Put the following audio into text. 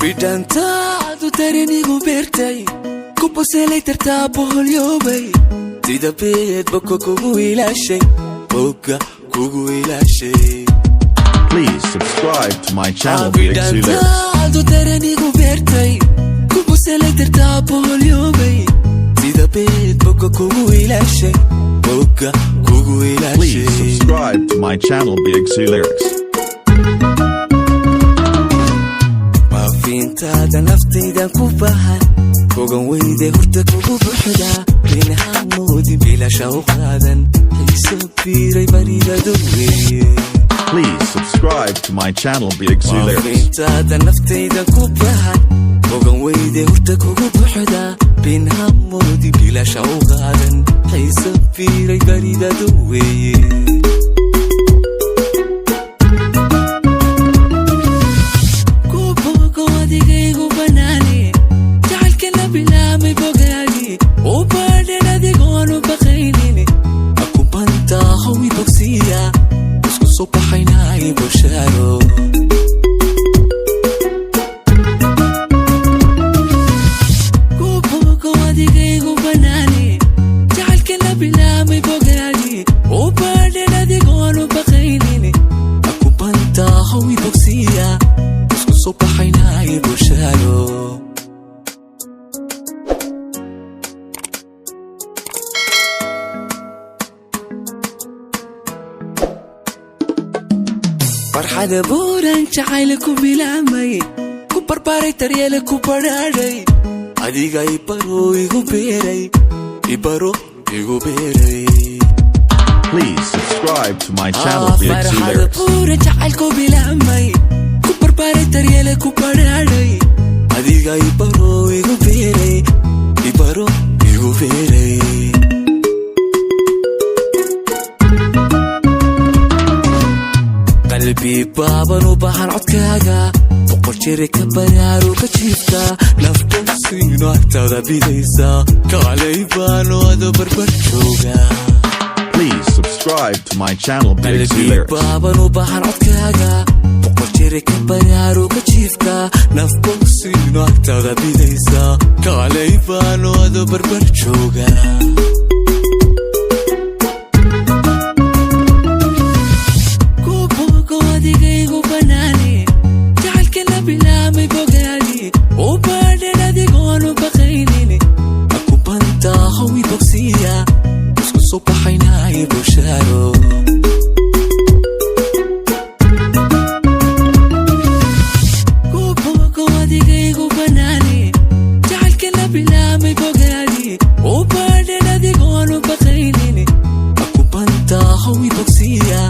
bidhantaadu darenigu beertay kubuselay tartaa boholyoobay sida beed boko kugu ilaashay boga kugu ilaashay. Please subscribe to my channel BXC Lyrics. bidhantaadu darenigu beertay kubuselay tartaa boholyoobay sida beed boko kugu ilaashay boga kugu ilaashay. Please subscribe to my channel BXC Lyrics. Intaada naftaydan ku bahan kogan weyde hurda kugu buuxda binahamoodi bilasha u qaadan hayso biiray baridadu weeye. Please subscribe to my channel BXC Lyrics. Intaada naftaydan ku bahan kogan weyde hurda kugu buuxda binahamoodi bilasha u qaadan hayso biiray baridadu weeye. farxada buuran jacaylku bilaamay ku barbaaray daryeelku badhaadhay adiga ibaro igu beeray ibaro igu beeray. Please subscribe to my channel BXC Lyrics. farxada buuran jacaylku bilaamay ku barbaaray daryeelku badhaadhay adiga ibaro igu beeray ibaro igu beeray. qalbi baaban u baahan codkaaga boqol jeer ka baraaru ka jiifta nafta siino agtaada bidaysa kaalay baano ado barbar jooga. Please subscribe to my channel BXC qalbi Lyrics. baaban u baahan codkaaga boqol jeer ka baraaru ka jiifta nafta siino agtaada bidaysa kaalay baano ado barbar jooga. Yeah.